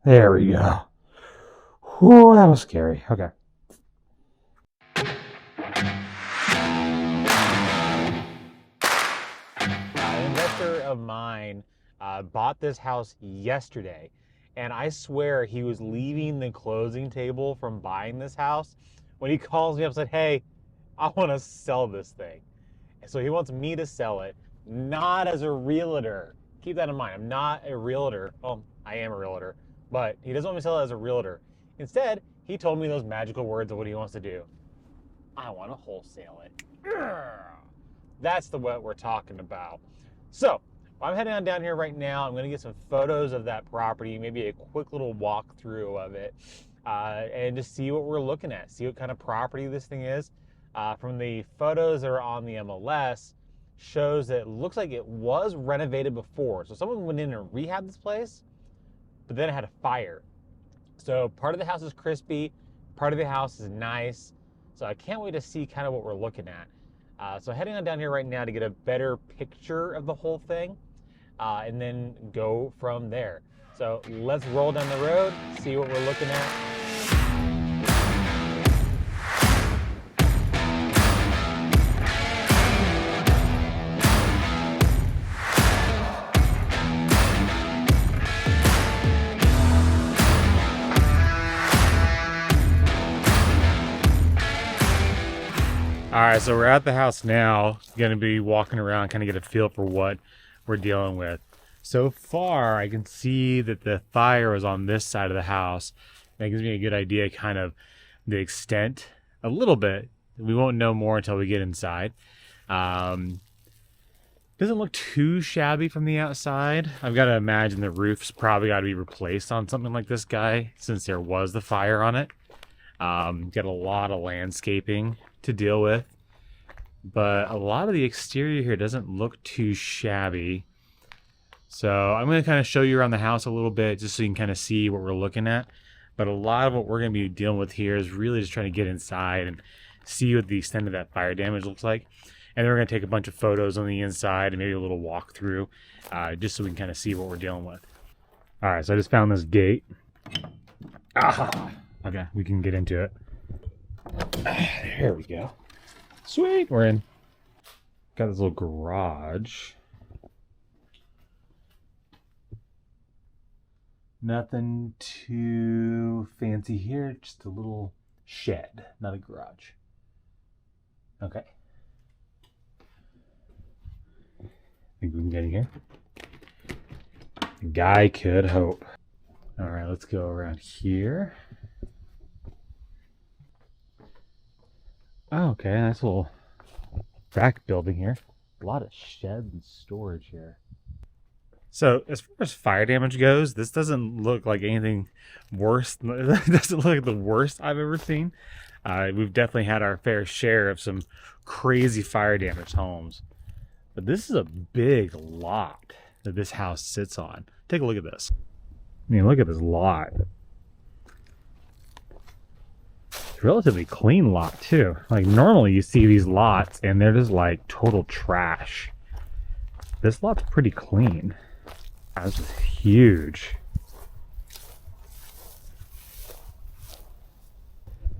There we go. Whew, that was scary. Okay. An investor of mine bought this house yesterday, and I swear he was leaving the closing table from buying this house when he calls me up and said, "Hey, I want to sell this thing." And so he wants me to sell it, not as a realtor. Keep that in mind. I'm not a realtor. Well, I am a realtor, but he doesn't want me to sell it as a realtor. Instead, he told me those magical words of what he wants to do. I want to wholesale it. That's what we're talking about. So I'm heading on down here right now. I'm going to get some photos of that property, maybe a quick little walkthrough of it, and just see what we're looking at, see what kind of property this thing is. From the photos that are on the MLS, shows that it looks like it was renovated before. So someone went in and rehabbed this place, but then it had a fire. So part of the house is crispy, part of the house is nice. So I can't wait to see kind of what we're looking at. So heading on down here right now to get a better picture of the whole thing, and then go from there. So let's roll down the road, see what we're looking at. All right, so we're at the house now. Gonna be walking around, kind of get a feel for what we're dealing with. So far, I can see that the fire is on this side of the house. That gives me a good idea, kind of the extent, a little bit. We won't know more until we get inside. Doesn't look too shabby from the outside. I've got to imagine the roof's probably got to be replaced on something like this guy, since there was the fire on it. Got a lot of landscaping to deal with, but a lot of the exterior here doesn't look too shabby. So I'm going to kind of show you around the house a little bit just so you can kind of see what we're looking at. But a lot of what we're going to be dealing with here is really just trying to get inside and see what the extent of that fire damage looks like. And then we're going to take a bunch of photos on the inside and maybe a little walkthrough, just so we can kind of see what we're dealing with. All right, so I just found this gate. Okay, we can get into it. There we go. Sweet, we're in. Got this little garage. Nothing too fancy here, just a little shed, not a garage. Okay. Think we can get in here? A guy could hope. All right, let's go around here. Oh, okay, nice little back building here. A lot of sheds and storage here. So as far as fire damage goes, this doesn't look like anything worse. It doesn't look like the worst I've ever seen. We've definitely had our fair share of some crazy fire damaged homes. But this is a big lot that this house sits on. Take a look at this. I mean, look at this lot. Relatively clean lot too. Like normally you see these lots and they're just like total trash. This lot's pretty clean. This is huge.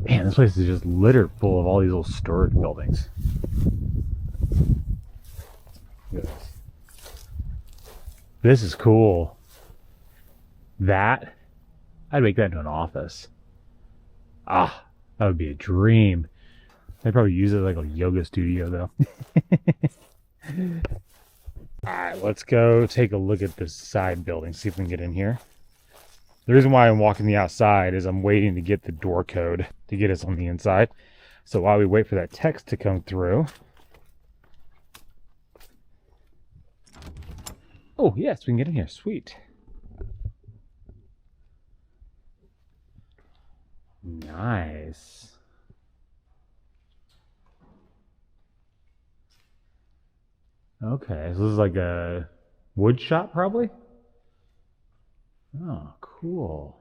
Man, this place is just littered full of all these little storage buildings. Look at this. This is cool. That, I'd make that into an office. Ah. That would be a dream. They'd probably use it like a yoga studio, though. All right, let's go take a look at this side building, see if we can get in here. The reason why I'm walking the outside is I'm waiting to get the door code to get us on the inside. So while we wait for that text to come through. Oh, yes, we can get in here. Sweet. Nice. Okay, so this is like a wood shop, probably? Oh, cool.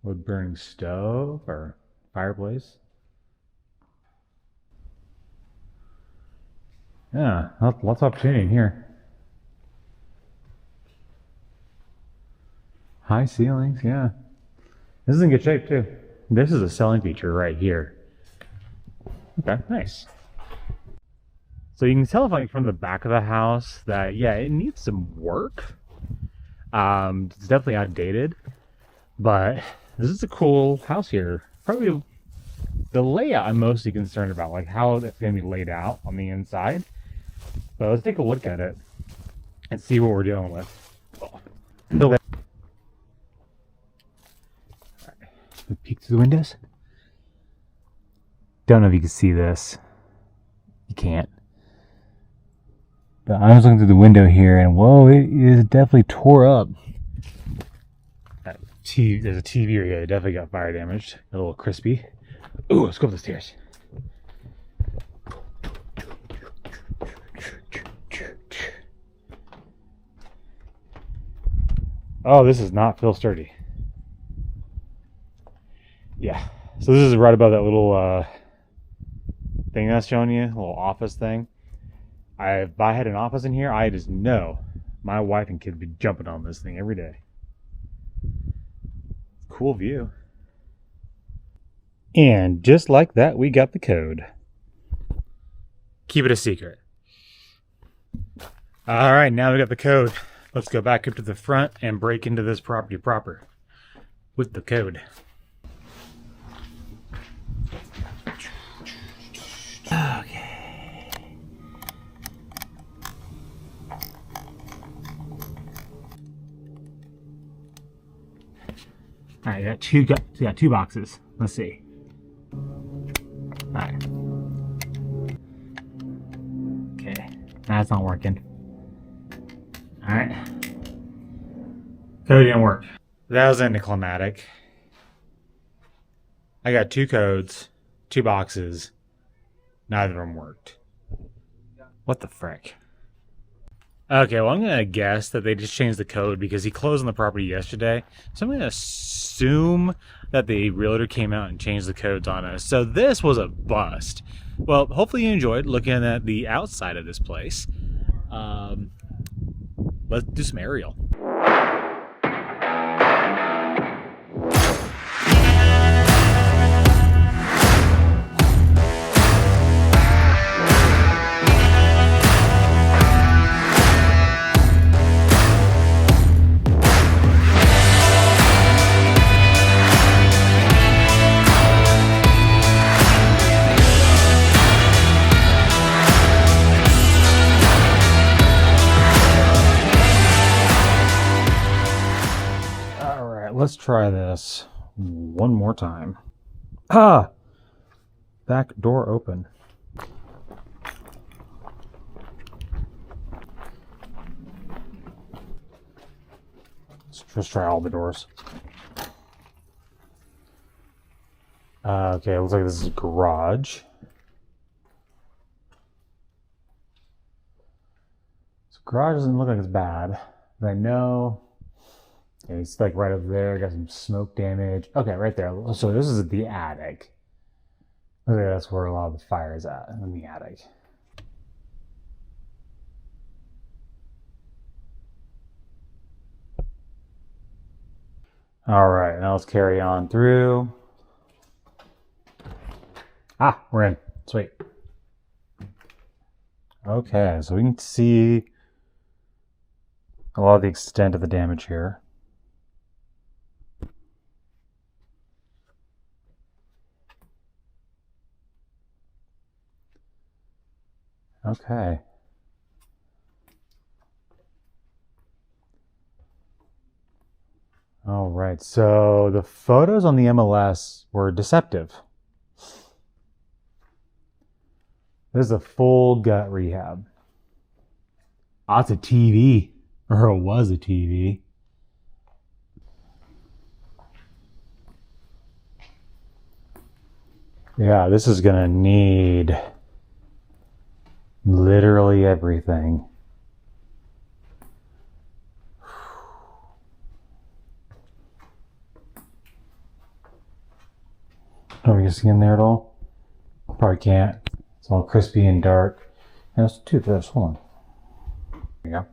Wood burning stove or fireplace? Yeah, lots of opportunity in here. High ceilings, yeah. This is in good shape too. This is a selling feature right here. Okay, nice. So you can tell like from the back of the house that, yeah, it needs some work. It's definitely outdated, but this is a cool house here. Probably the layout I'm mostly concerned about, like how it's going to be laid out on the inside. But let's take a look at it and see what we're dealing with. All right. Peek through the windows. Don't know if you can see this. You can't. But I was looking through the window here, and whoa, it is definitely tore up. That TV, there's a TV here that definitely got fire damaged. A little crispy. Ooh, let's go up the stairs. Oh, this is not feel sturdy. Yeah. So this is right above that little thing I was showing you, a little office thing. If I had an office in here, I just know my wife and kids would be jumping on this thing every day. Cool view. And just like that, we got the code. Keep it a secret. All right, now we got the code. Let's go back up to the front and break into this property proper with the code. Okay. All right, got two boxes. Let's see. All right. Okay, that's not working. All right. Code didn't work. That was anticlimactic. I got two codes, two boxes. Neither of them worked. What the frick? Okay, well, I'm going to guess that they just changed the code because he closed on the property yesterday. So I'm going to assume that the realtor came out and changed the codes on us. So this was a bust. Well, hopefully you enjoyed looking at the outside of this place. Let's do some aerial. Let's try this one more time. Ah! Back door open. Let's just try all the doors. Okay, looks like this is a garage. So garage doesn't look like it's bad, but I know. Yeah, it's like right up there, got some smoke damage. Okay, right there. So this is the attic. Okay, that's where a lot of the fire is at, in the attic. All right, now let's carry on through. Ah, we're in. Sweet. Okay, so we can see a lot of the extent of the damage here. Okay. All right, so the photos on the MLS were deceptive. This is a full gut rehab. Oh, it's a TV, or it was a TV. Yeah, this is gonna need literally everything. Are we gonna see in there at all? Probably can't. It's all crispy and dark. And let's do this. Hold on. There we go.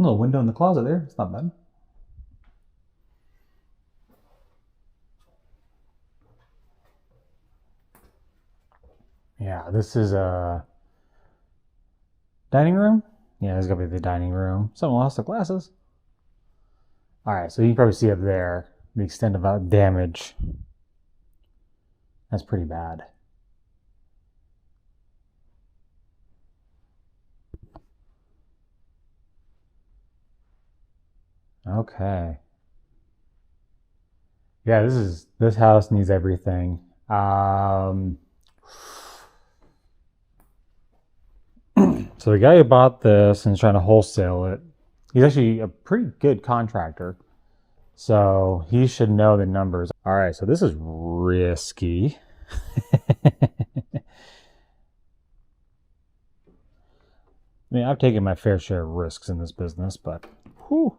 little window in the closet there. It's not bad. Yeah, this is a dining room. Yeah, this is gonna be the dining room. Someone lost the glasses. All right, so you can probably see up there the extent of damage. That's pretty bad. Okay. Yeah, this house needs everything. So the guy who bought this and is trying to wholesale it, he's actually a pretty good contractor. So he should know the numbers. All right, so this is risky. I mean, I've taken my fair share of risks in this business, but whew.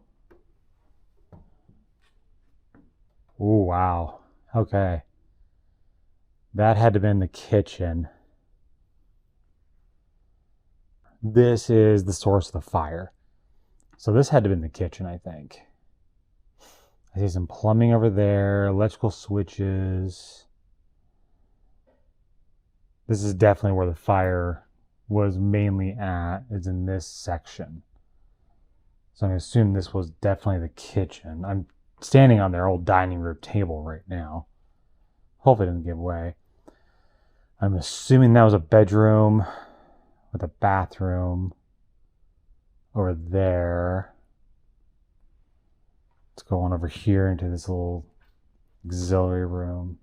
Oh, wow. Okay. That had to have been the kitchen. This is the source of the fire. So this had to have been the kitchen, I think. I see some plumbing over there, electrical switches. This is definitely where the fire was mainly at, is in this section. So I'm going to assume this was definitely the kitchen. I'm standing on their old dining room table right now. Hopefully it doesn't give way. I'm assuming that was a bedroom with a bathroom over there. Let's go on over here into this little auxiliary room.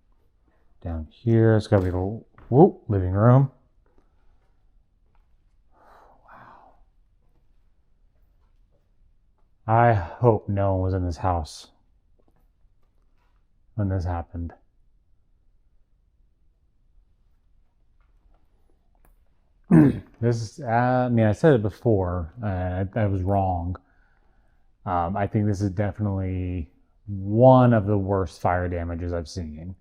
Down here, it's got to be the living room. Wow. I hope no one was in this house when this happened. I mean, I said it before, I was wrong. I think this is definitely one of the worst fire damages I've seen.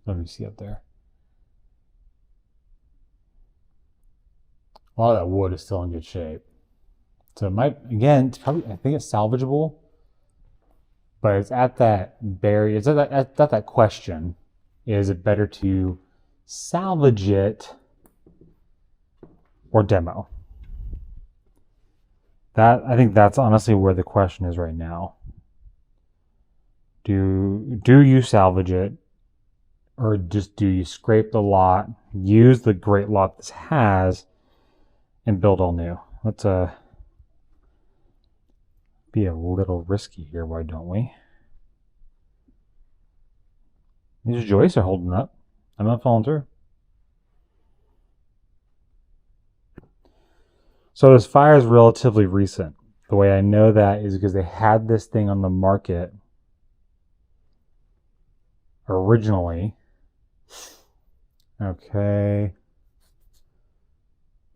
Let me see up there. A lot of that wood is still in good shape. So it might, again, it's probably, I think it's salvageable, but it's at that barrier, it's at that question. Is it better to salvage it or demo? I think that's honestly where the question is right now. Do you salvage it, or just do you scrape the lot, use the great lot this has, and build all new? Let's be a little risky here, why don't we? These joists are holding up. I'm not falling through. So this fire is relatively recent. The way I know that is because they had this thing on the market originally. Okay.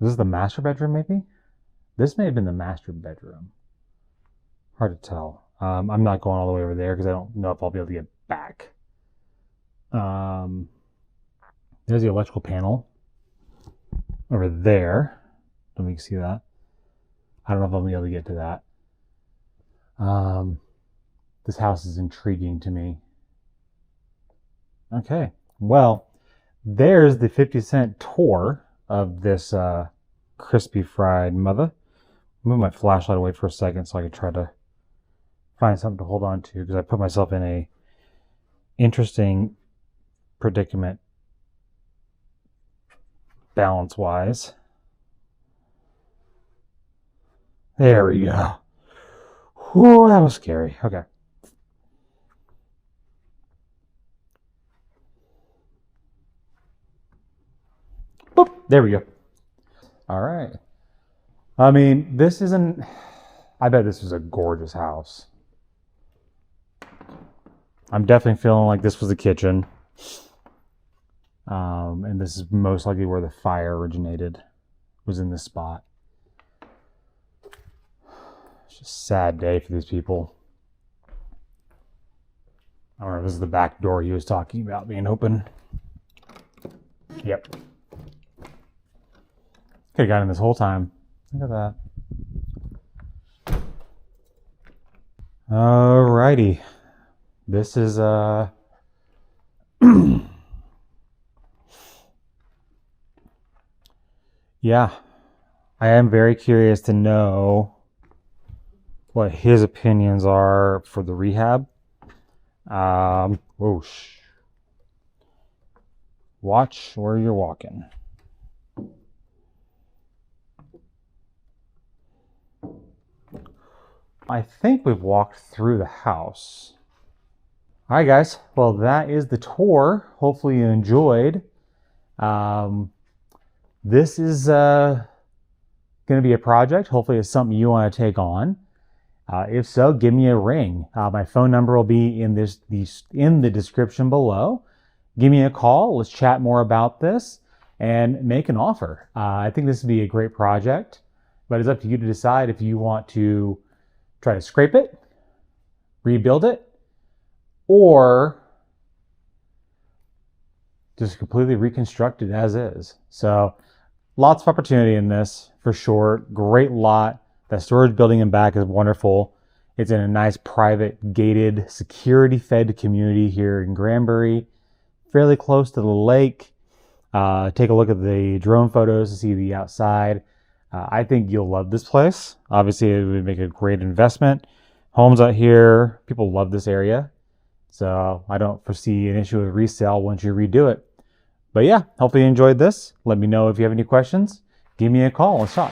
This is the master bedroom, maybe? This may have been the master bedroom. Hard to tell. I'm not going all the way over there because I don't know if I'll be able to get back. There's the electrical panel over there. Don't you see that? I don't know if I'll be able to get to that. This house is intriguing to me. Okay, well, there's the 50-cent tour of this crispy fried mother. Move my flashlight away for a second so I can try to find something to hold on to, because I put myself in a interesting predicament balance-wise. There we go. Whew, that was scary. Okay. Boop. There we go. All right. I mean, this isn't... I bet this was a gorgeous house. I'm definitely feeling like this was the kitchen. And this is most likely where the fire originated, was in this spot. It's just a sad day for these people. I don't know if this is the back door he was talking about being open. Yep. Could have got in this whole time. Look at that. Alrighty. This is yeah, I am very curious to know what his opinions are for the rehab. Whoosh. Watch where you're walking. I think we've walked through the house. All right, guys. Well, that is the tour. Hopefully you enjoyed. This is going to be a project. Hopefully it's something you want to take on. If so, give me a ring. My phone number will be in the description below. Give me a call. Let's chat more about this and make an offer. I think this would be a great project, but it's up to you to decide if you want to try to scrape it, rebuild it, or just completely reconstruct it as is. So lots of opportunity in this for sure. Great lot. That storage building in back is wonderful. It's in a nice private gated security fed community here in Granbury, fairly close to the lake. Take a look at the drone photos to see the outside. I think you'll love this place. Obviously, it would make a great investment. Homes out here, people love this area. So I don't foresee an issue with resale once you redo it. But yeah, hopefully you enjoyed this. Let me know if you have any questions. Give me a call. Let's talk.